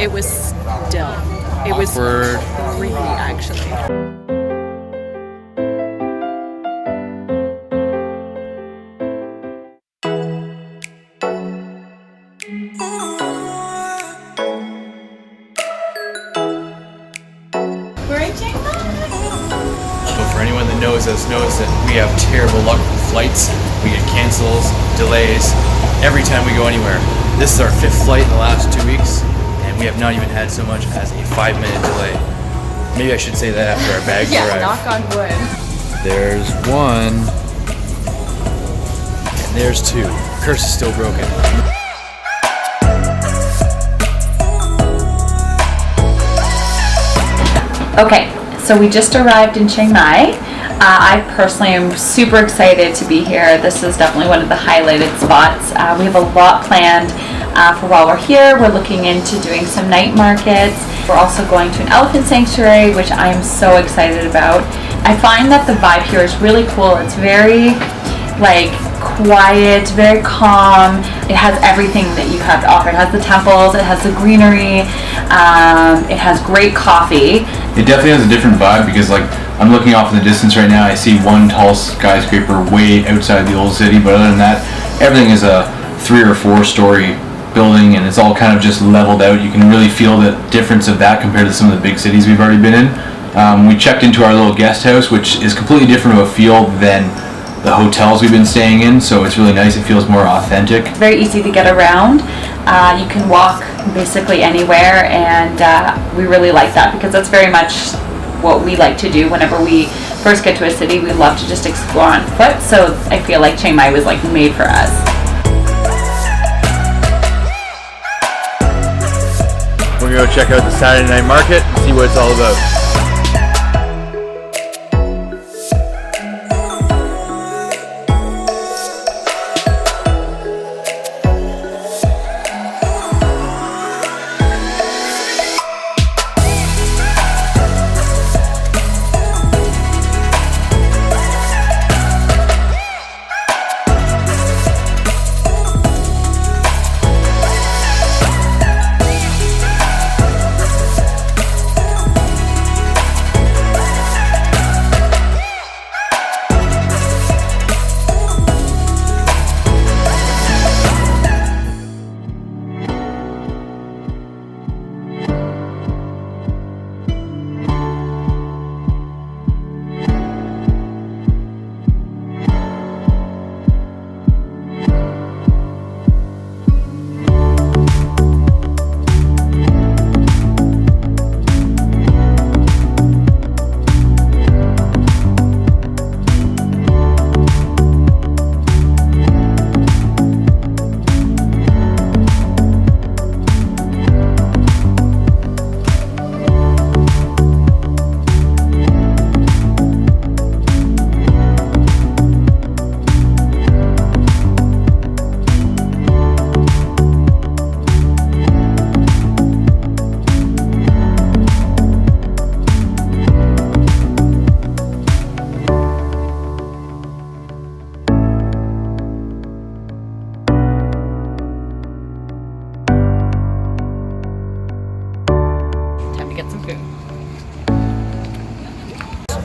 It was still. It was creepy, actually. We're in Chiang Mai. But for anyone that knows us, knows that we have terrible luck with flights. We get cancels, delays, every time we go anywhere. This is our 5th flight in the last 2 weeks, and we have not even had so much as a 5-minute delay. Maybe I should say that after our bags arrive. Yeah, knock on wood. There's 1, and there's 2. Curse is still broken. Okay, so we just arrived in Chiang Mai. I personally am super excited to be here. This is definitely one of the highlighted spots. We have a lot planned for while we're here. We're looking into doing some night markets. We're also going to an elephant sanctuary, which I am so excited about. I find that the vibe here is really cool. It's very quiet, very calm. It has everything that you have to offer. It has the temples, it has the greenery, it has great coffee. It definitely has a different vibe because I'm looking off in the distance right now. I see one tall skyscraper way outside the old city, but other than that, everything is a 3 or 4 story building, and it's all kind of just leveled out. You can really feel the difference of that compared to some of the big cities we've already been in. We checked into our little guest house, which is completely different of a feel than the hotels we've been staying in, so it's really nice. It feels more authentic. Very easy to get around. You can walk basically anywhere, and we really like that because that's very much what we like to do whenever we first get to a city. We love to just explore on foot, so I feel like Chiang Mai was made for us. We're gonna go check out the Saturday night market and see what it's all about.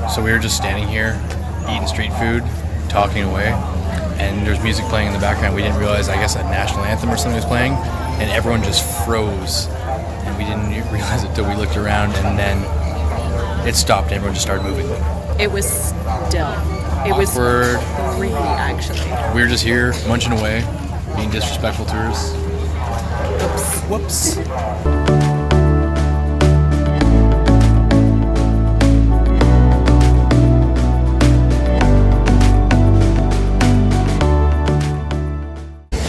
So we were just standing here, eating street food, talking away, and there's music playing in the background. We didn't realize, I guess, a national anthem or something was playing, and everyone just froze. And we didn't realize it until we looked around, and then it stopped, and everyone just started moving. It was still. It was creepy, actually. We were just here, munching away, being disrespectful tourists. Whoops.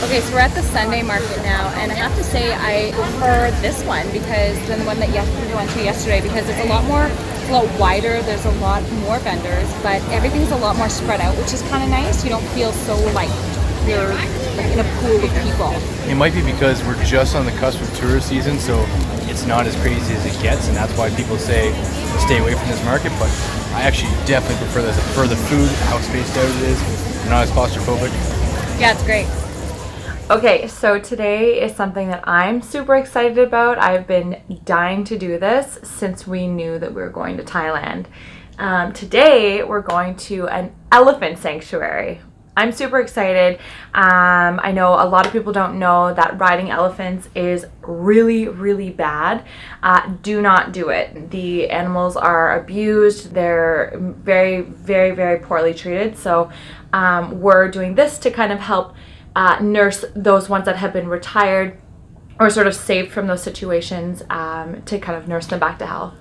Okay, so we're at the Sunday market now, and I have to say I prefer this one than the one that we went to yesterday because it's a lot wider. There's a lot more vendors, but everything's a lot more spread out, which is kind of nice. You don't feel so like you're in a pool of people. It might be because we're just on the cusp of tourist season, so it's not as crazy as it gets, and that's why people say stay away from this market. But I actually definitely prefer this. I prefer the food, how spaced out it is, not as claustrophobic. Yeah, it's great. Okay, so today is something that I'm super excited about. I've been dying to do this since we knew that we were going to Thailand. Today we're going to an elephant sanctuary. I'm super excited. I know a lot of people don't know that riding elephants is really, really bad. Do not do it. The animals are abused. They're very, very, very poorly treated. So we're doing this to kind of help nurse those ones that have been retired or sort of saved from those situations, to kind of nurse them back to health.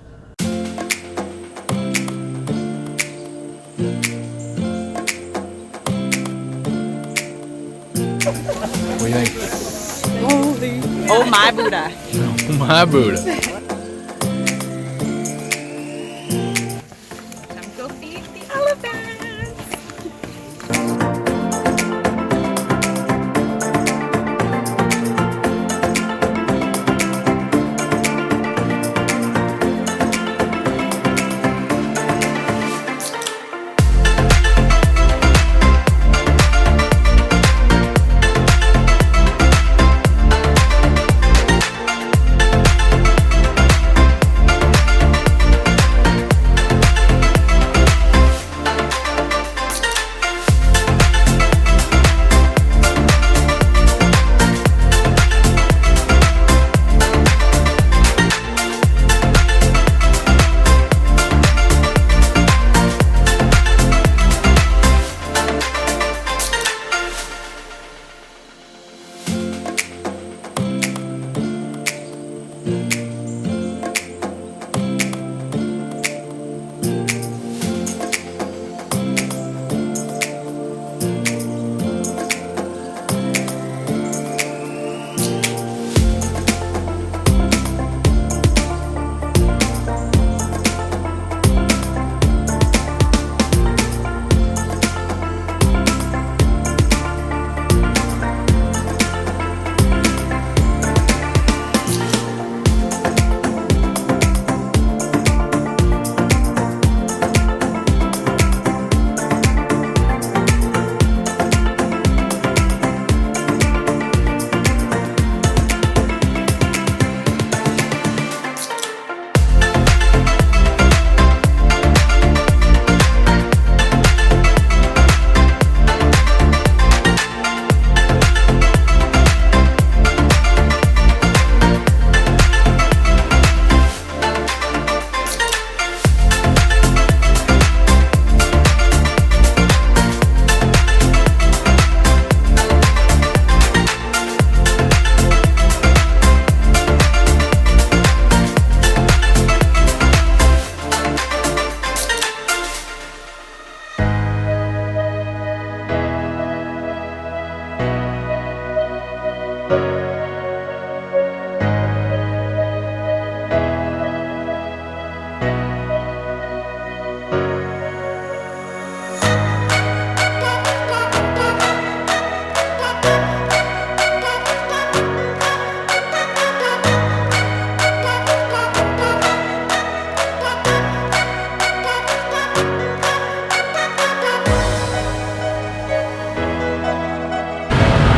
What do you think? Oh my Buddha. My Buddha. Time to go feed the elephants.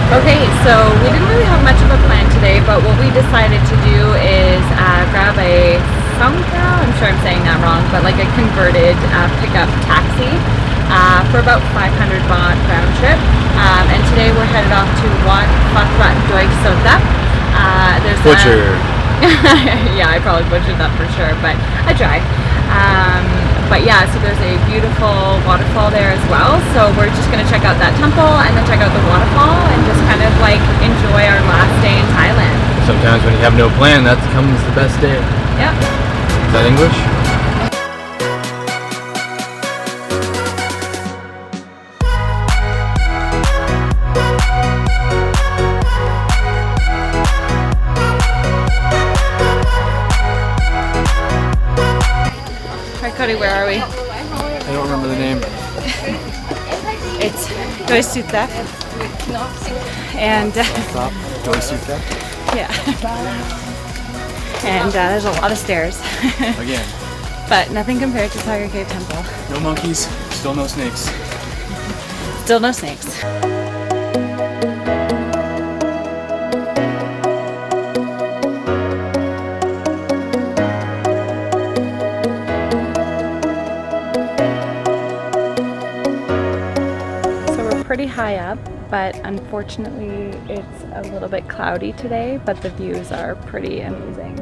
Okay, so we didn't really have much of a plan today, but what we decided to do is grab a Sangka, I'm sure I'm saying that wrong, but like a converted pickup taxi for about 500 baht round trip. And today we're headed off to Wat Phat Doi Sotap. There's Butcher. Yeah, I probably butchered that for sure, but I tried. But yeah, so there's a beautiful waterfall there as well. So we're just going to check out that temple and then check out the waterfall and just kind of like enjoy our last day in Thailand. Sometimes when you have no plan, that becomes the best day. Yep. Is that English? Hi Cody, where are we? I don't remember the name. It's Doi Sutap. And Doi Sutap? yeah. And there's a lot of stairs. Again, But nothing compared to Tiger Cave Temple. no monkeys, still no snakes. Still no snakes. high up, but unfortunately it's a little bit cloudy today, but the views are pretty amazing.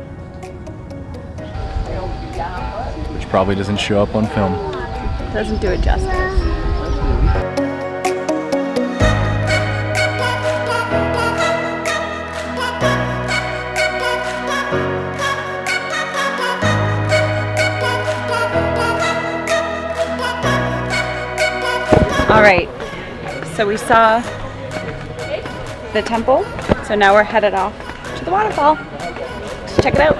Which probably doesn't show up on film. Doesn't do it justice. All right, so we saw the temple, so now we're headed off to the waterfall to check it out.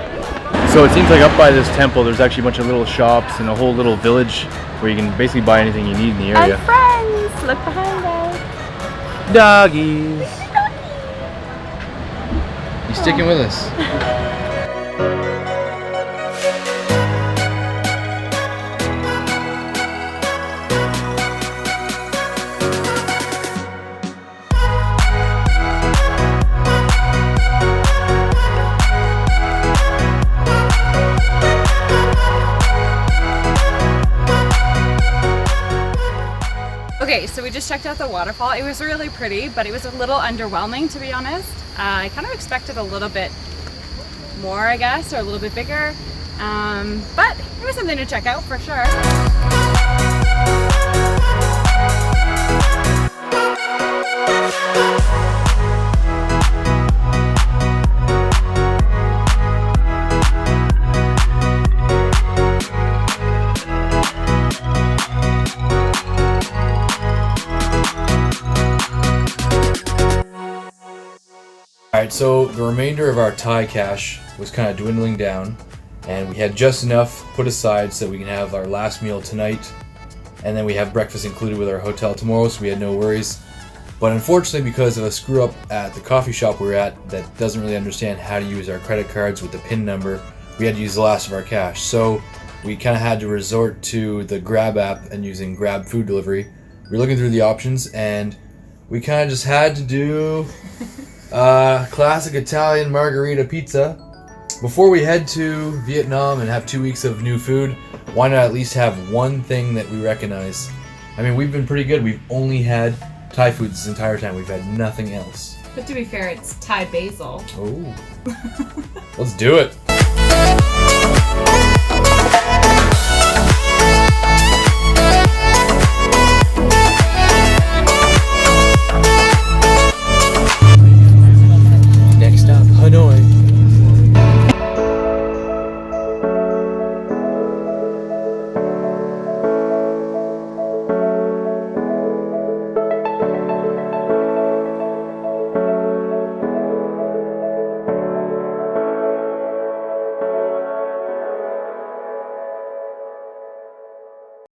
So it seems like up by this temple there's actually a bunch of little shops and a whole little village where you can basically buy anything you need in the area. And friends, look behind us. Doggies! You sticking with us? Okay, so we just checked out the waterfall. It was really pretty, but it was a little underwhelming, to be honest. I kind of expected a little bit more, I guess, or a little bit bigger. But it was something to check out for sure. Alright, so the remainder of our Thai cash was kind of dwindling down, and we had just enough put aside so that we can have our last meal tonight, and then we have breakfast included with our hotel tomorrow, so we had no worries. But unfortunately, because of a screw up at the coffee shop we were at that doesn't really understand how to use our credit cards with the PIN number, we had to use the last of our cash. So we kind of had to resort to the Grab app and using Grab food delivery. We were looking through the options, and we kind of just had to do classic Italian margarita pizza. Before we head to Vietnam and have 2 weeks of new food, why not at least have one thing that we recognize? I mean, we've been pretty good. We've only had Thai food this entire time. We've had nothing else. But to be fair, it's Thai basil. Oh. Let's do it.